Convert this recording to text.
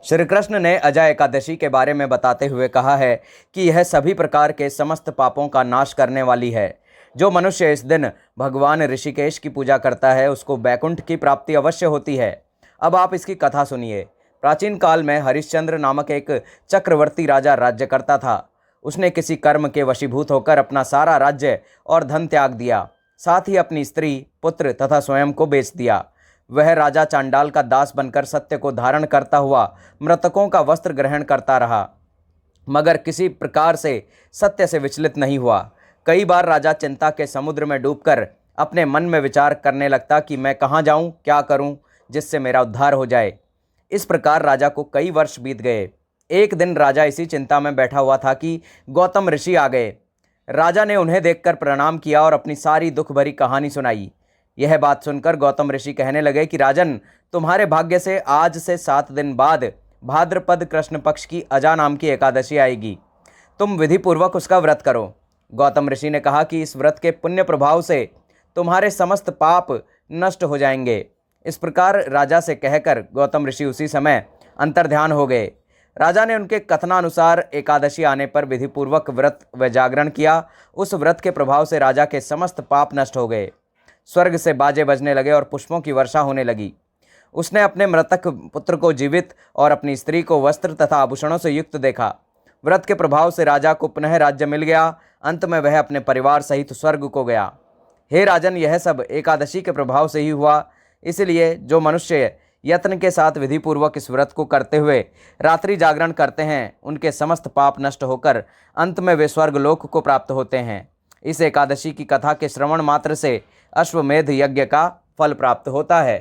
श्री कृष्ण ने अजय एकादशी के बारे में बताते हुए कहा है कि यह सभी प्रकार के समस्त पापों का नाश करने वाली है। जो मनुष्य इस दिन भगवान ऋषिकेश की पूजा करता है उसको वैकुंठ की प्राप्ति अवश्य होती है। अब आप इसकी कथा सुनिए। प्राचीन काल में हरिश्चंद्र नामक एक चक्रवर्ती राजा राज्य करता था। उसने किसी कर्म के वशीभूत होकर अपना सारा राज्य और धन त्याग दिया, साथ ही अपनी स्त्री, पुत्र तथा स्वयं को बेच दिया। वह राजा चांडाल का दास बनकर सत्य को धारण करता हुआ मृतकों का वस्त्र ग्रहण करता रहा, मगर किसी प्रकार से सत्य से विचलित नहीं हुआ। कई बार राजा चिंता के समुद्र में डूबकर अपने मन में विचार करने लगता कि मैं कहाँ जाऊँ, क्या करूँ जिससे मेरा उद्धार हो जाए। इस प्रकार राजा को कई वर्ष बीत गए। एक दिन राजा इसी चिंता में बैठा हुआ था कि गौतम ऋषि आ गए। राजा ने उन्हें देखकर प्रणाम किया और अपनी सारी दुख भरी कहानी सुनाई। यह बात सुनकर गौतम ऋषि कहने लगे कि राजन, तुम्हारे भाग्य से आज से 7 दिन बाद भाद्रपद कृष्ण पक्ष की अजा नाम की एकादशी आएगी। तुम विधिपूर्वक उसका व्रत करो। गौतम ऋषि ने कहा कि इस व्रत के पुण्य प्रभाव से तुम्हारे समस्त पाप नष्ट हो जाएंगे। इस प्रकार राजा से कहकर गौतम ऋषि उसी समय अंतर्ध्यान हो गए। राजा ने उनके कथनानुसार एकादशी आने पर विधिपूर्वक व्रत व जागरण किया। उस व्रत के प्रभाव से राजा के समस्त पाप नष्ट हो गए। स्वर्ग से बाजे बजने लगे और पुष्पों की वर्षा होने लगी। उसने अपने मृतक पुत्र को जीवित और अपनी स्त्री को वस्त्र तथा आभूषणों से युक्त देखा। व्रत के प्रभाव से राजा को पुनः राज्य मिल गया। अंत में वह अपने परिवार सहित स्वर्ग को गया। हे राजन, यह सब एकादशी के प्रभाव से ही हुआ। इसलिए जो मनुष्य यत्न के साथ विधिपूर्वक इस व्रत को करते हुए रात्रि जागरण करते हैं, उनके समस्त पाप नष्ट होकर अंत में वे स्वर्गलोक को प्राप्त होते हैं। इस एकादशी की कथा के श्रवण मात्र से अश्वमेध यज्ञ का फल प्राप्त होता है।